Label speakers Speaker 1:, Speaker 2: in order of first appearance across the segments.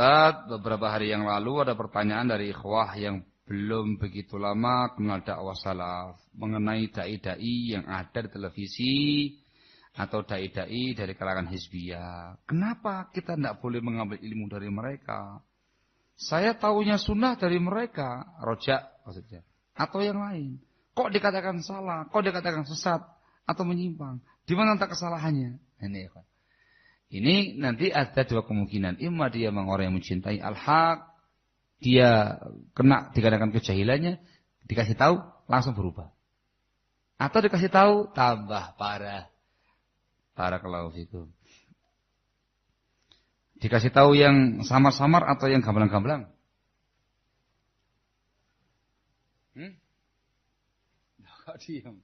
Speaker 1: Ustadz, beberapa hari yang lalu ada pertanyaan dari ikhwah yang belum begitu lama kenal dakwah salaf mengenai dai-dai yang ada di televisi atau dai-dai dari kalangan hizbiyah. Kenapa kita tidak boleh mengambil ilmu dari mereka? Saya tahunya sunnah dari mereka, rojak maksudnya, atau yang lain. Kok dikatakan salah, kok dikatakan sesat atau menyimpang? Di mana letak kesalahannya? Ini nanti ada dua kemungkinan. Imma dia memang orang yang mencintai al-haq, dia kena dikarenakan kejahilannya, dikasih tahu langsung berubah. Atau dikasih tahu tambah parah. Barakallahu fikum. Dikasih tahu yang samar-samar atau yang gamblang-gamblang? Kok diam?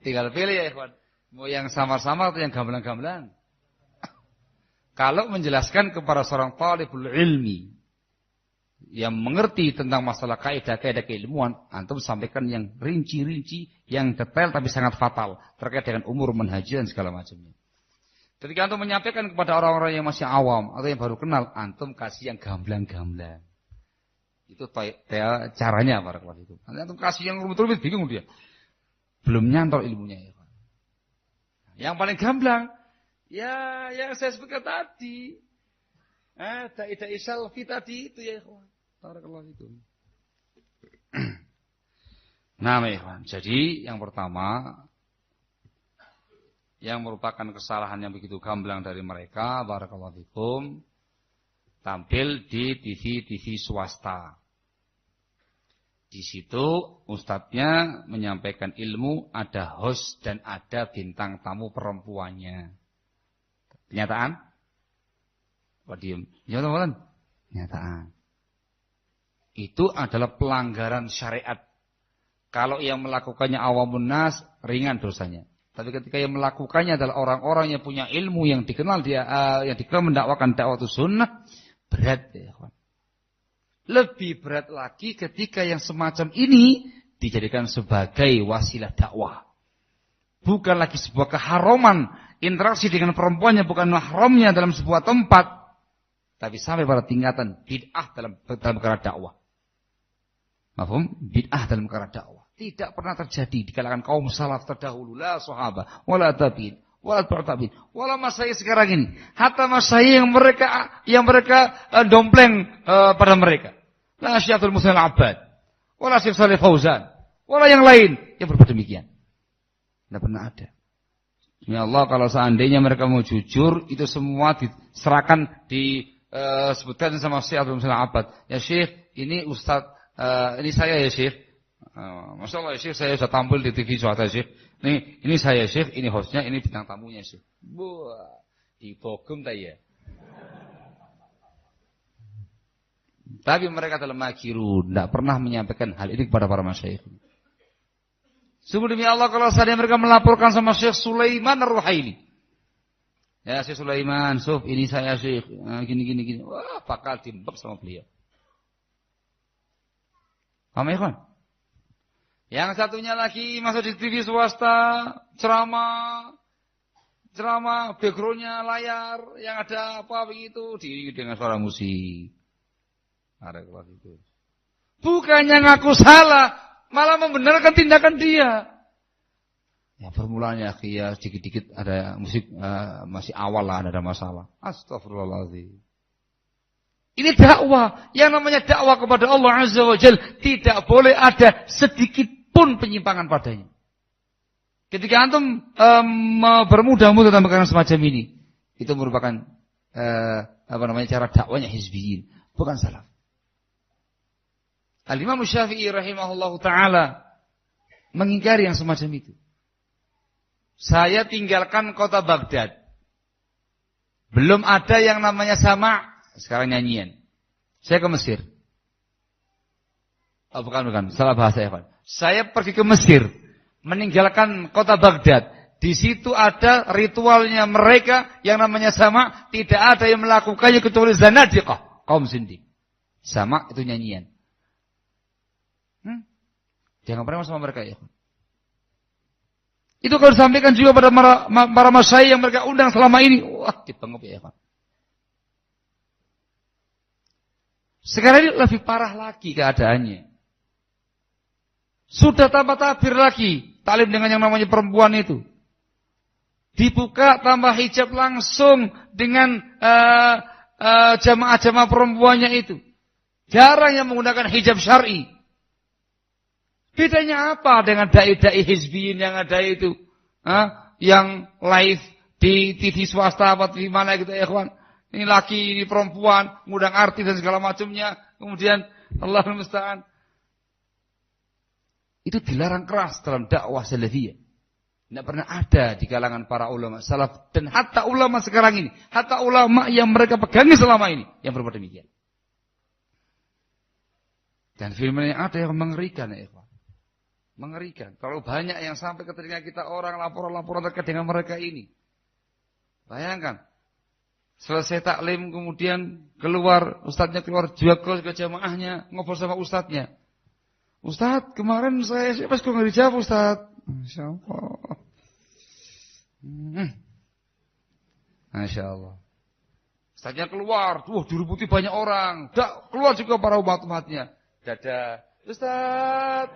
Speaker 1: Tinggal pilih ya, ikhwan. Mau yang samar-samar atau yang gamblang-gamblang? Kalau menjelaskan kepada seorang talibul ilmi yang mengerti tentang masalah kaidah-kaidah keilmuan, antum sampaikan yang rinci-rinci, yang detail tapi sangat fatal terkait dengan umur manhaj dan segala macamnya. Ketika antum menyampaikan kepada orang-orang yang masih awam atau yang baru kenal, antum kasih yang gamblang-gamblang. Itu caranya para kawan itu. Antum kasih yang rumit-rumit bingung dia. Belum nyantol ilmunya ya. Yang paling gamblang ya yang saya sebutkan tadi. Dai-dai salafi tadi itu ya ikhwan. Barakallahu itu. Nah, ikhwan. Jadi yang pertama yang merupakan kesalahan yang begitu gamblang dari mereka, barakallahu fikum, tampil di TV swasta. Di situ ustadznya menyampaikan ilmu, ada host dan ada bintang tamu perempuannya. Kenyataan? Apa diem? Kenyataan? Kenyataan. Itu adalah pelanggaran syariat. Kalau yang melakukannya awamun nas, ringan dosanya. Tapi ketika yang melakukannya adalah orang-orang yang punya ilmu, yang dikenal yang dikenal mendakwakan dakwah sunnah, berat ya kawan. Lebih berat lagi ketika yang semacam ini dijadikan sebagai wasilah dakwah. Bukan lagi sebuah keharaman, interaksi dengan perempuannya bukan mahramnya dalam sebuah tempat, tapi sampai pada tingkatan bid'ah dalam perkara dakwah. Mafhum? Bid'ah dalam perkara dakwah. Tidak pernah terjadi di kalangan kaum salaf terdahulu, la sahabat, wala tabi'in, wala tabi'in, wala masaya sekarang ini. Hatta masaya yang mereka dompleng pada mereka. La Syekhul Muslim Al-Abbad, wala Syekh Shalih Fauzan, wala yang lain yang berbuat demikian. Tidak pernah ada. Ya Allah, kalau seandainya mereka mau jujur, itu semua diserahkan, disebutkan sama Syekh Abdul Muslim Al-Abbad. Ya Syekh, ini Ustaz, ini saya ya Syekh. Masya Allah ya Syekh, saya sudah tampil di TV swasta Syekh. Ini saya Syekh, ini hostnya, ini bintang tamunya Syekh. Wah, dibogem tak ya? Tapi mereka adalah makirun, tidak pernah menyampaikan hal ini kepada para masyayikh. Sungguh demi Allah, kalau seandainya mereka melaporkan sama Syekh Sulaiman Ar-Ruhaili. Ya Syekh Sulaiman, ini saya Syekh, gini. Wah, bakal dimbek sama beliau. Paham ya, kawan? Yang satunya lagi masuk di TV swasta, ceramah, backgroundnya layar, yang ada apa begitu, diiringi dengan suara musik. Ada kelas itu. Bukannya ngaku salah, malah membenarkan tindakan dia. Ya formulanya ya sedikit-sedikit ada musik, masih awal lah ada masalah. Astagfirullahaladzim. Ini dakwah. Yang namanya dakwah kepada Allah Azza wa Jalla tidak boleh ada sedikit pun penyimpangan padanya. Ketika antum bermudah-mudah dalam perkara semacam ini, itu merupakan cara dakwanya hizbiyin, bukan salaf. Al-Imam Syafi'i rahimahullahu ta'ala mengingkari yang semacam itu. Saya tinggalkan kota Baghdad. Belum ada yang namanya sama, sekarang nyanyian. Saya ke Mesir. Oh, bukan. Salah bahasa ya, Pak. Saya pergi ke Mesir. Meninggalkan kota Baghdad. Di situ ada ritualnya mereka yang namanya sama. Tidak ada yang melakukannya kecuali zanadiqah. Kaum Sindi. Sama itu nyanyian. Jangan pernah sama mereka ya. Itu kalau disampaikan juga pada para masyayikh yang mereka undang selama ini. Wah, dipengep ya, Pak. Sekarang ini lebih parah lagi keadaannya. Sudah tanpa tabir lagi taklim dengan yang namanya perempuan itu. Dibuka tambah hijab langsung dengan jamaah-jamaah perempuannya itu. Jarang yang menggunakan hijab syar'i. Bedanya apa dengan dai-dai hizbiyin yang ada itu? Yang live di TV swasta apa di mana gitu ya kawan. Ini laki, ini perempuan, ngundang artis dan segala macamnya. Kemudian Allahul musta'an. Itu dilarang keras dalam dakwah salafiyah. Tidak pernah ada di kalangan para ulama salaf. Dan hatta ulama sekarang ini. Hatta ulama yang mereka pegangi selama ini. Yang berbuat demikian. Dan film yang ada yang mengerikan ya ikhwan. Mengerikan. Terlalu banyak yang sampai ke telinga kita orang laporan-laporan terkait dengan mereka ini. Bayangkan. Selesai taklim kemudian keluar. Ustadznya keluar juga ke jamaahnya. Ngobrol sama ustadznya. Ustadz, kemarin saya pas kok nggak dijawab Ustadz. Masya Allah. Masya Allah. Ustadznya keluar, dirubuti banyak orang. Keluar juga para umat-umatnya. Dada, Ustadz.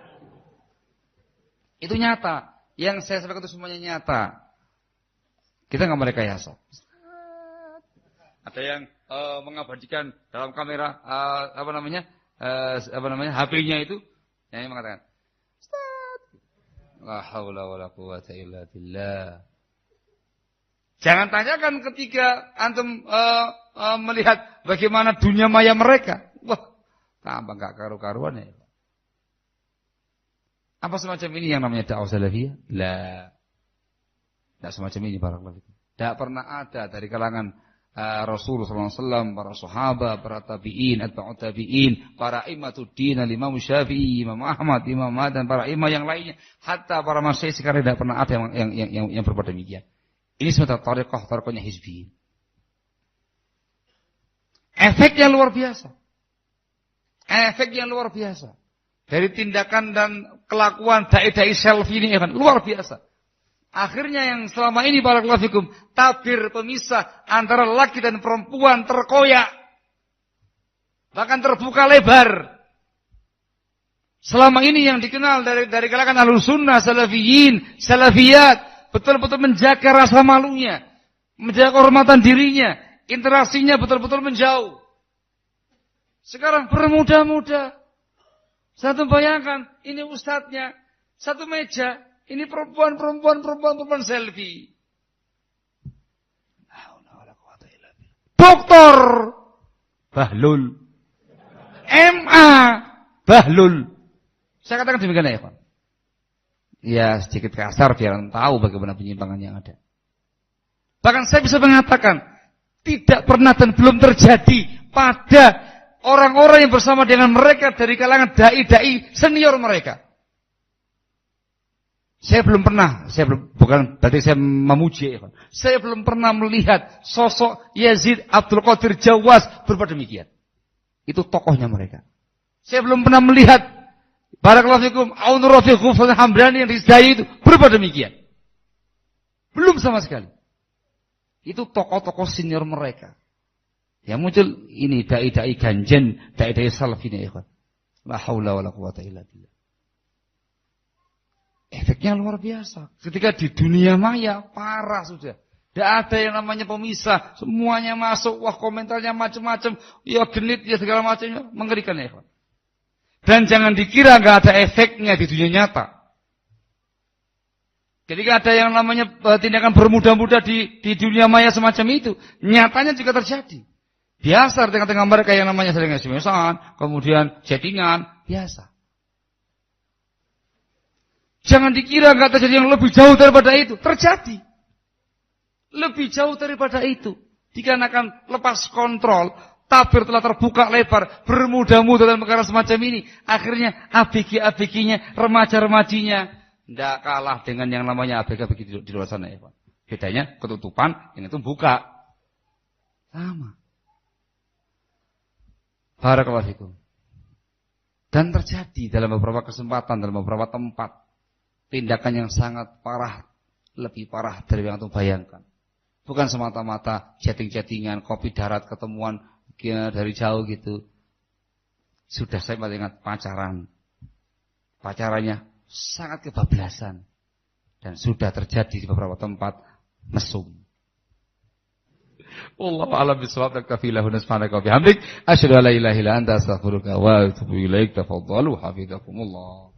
Speaker 1: Itu nyata. Yang saya sampaikan itu semuanya nyata. Kita nggak merekayasa. Ada yang mengabadikan dalam kamera HP-nya itu. Yang mengatakan, Ustaz, la haula wala quwwata illa billah. Jangan tanyakan ketika antum melihat bagaimana dunia maya mereka. Wah, tambah enggak karu-karuan ya. Apa semacam ini yang namanya dakwah salafiyah? La. Tidak semacam ini barakallahu fikum. Tidak pernah ada dari kalangan Rasulullah SAW, para sahabat, para tabi'in, atba'ut tabi'in, para imatuddin, Imam Syafi'i, Imam Ahmad, Imam Ahmad, dan para imam yang lainnya. Hatta para masyayikh sekarang tidak pernah ada yang berbuat demikian. Ini semata tariqahnya hizbi. Efek yang luar biasa. Efek yang luar biasa. Dari tindakan dan kelakuan dai-dai selfie ini kan luar biasa. Akhirnya yang selama ini barakallahu fikum tabir pemisah antara laki dan perempuan terkoyak. Bahkan terbuka lebar. Selama ini yang dikenal dari kalangan ahlus sunnah, salafiyin, salafiyat, betul-betul menjaga rasa malunya, menjaga kehormatan dirinya, interaksinya betul-betul menjauh. Sekarang bermuda-muda. Satu bayangkan, ini ustadznya, satu meja. Ini perempuan selfie. Doktor Bahlul. MA Bahlul. Saya katakan demikian ya, Pak. Ya, sedikit kasar biar tahu bagaimana penyimpangan yang ada. Bahkan saya bisa mengatakan tidak pernah dan belum terjadi pada orang-orang yang bersama dengan mereka dari kalangan dai-dai senior mereka. Saya belum pernah, bukan berarti saya memuji, saya belum pernah melihat sosok Yazid Abdul Qadir Jawas berbuat demikian. Itu tokohnya mereka. Saya belum pernah melihat barakallahu fikum Aun Rafiq Ghufran Hamdani yang disedai itu berbuat demikian. Belum sama sekali. Itu tokoh-tokoh senior mereka. Yang muncul ini dai-dai ganjen, dai-dai salaf ini, ikhwan. La haula wala quwata illa billah. Efeknya luar biasa. Ketika di dunia maya parah sudah. Tidak ada yang namanya pemisah. Semuanya masuk. Wah, komentarnya macam-macam. Ya genit, ya segala macamnya. Mengerikan ya. Dan jangan dikira nggak ada efeknya di dunia nyata. Ketika ada yang namanya tindakan bermuda-muda di dunia maya semacam itu, nyatanya juga terjadi. Biasa di tengah-tengah mereka yang namanya sering SMS-an, kemudian chattingan, biasa. Jangan dikira nggak terjadi yang lebih jauh daripada itu. Terjadi. Lebih jauh daripada itu. Dikarenakan lepas kontrol, tabir telah terbuka lebar, bermuda-muda dalam perkara semacam ini. Akhirnya ABG-ABG-nya, remaja-remajinya, tidak kalah dengan yang namanya ABG-ABG di luar sana. Ya, Pak. Bedanya ketutupan, yang itu buka. Sama. Barakallahu fikum. Dan terjadi dalam beberapa kesempatan, dalam beberapa tempat. Tindakan yang sangat parah, lebih parah dari yang antum bayangkan. Bukan semata-mata chatting-chattingan, kopi darat, ketemuan dari jauh gitu. Sudah saya masih ingat pacaran. Pacarannya sangat kebablasan. Dan sudah terjadi di beberapa tempat mesum. Wallahu a'lam bishawab. Kafilahu subhanaka wa bihamdik asyhadu an la ilaha illa anta astaghfiruka wa atubu ilaik. Tafadhalu hafizakumullah.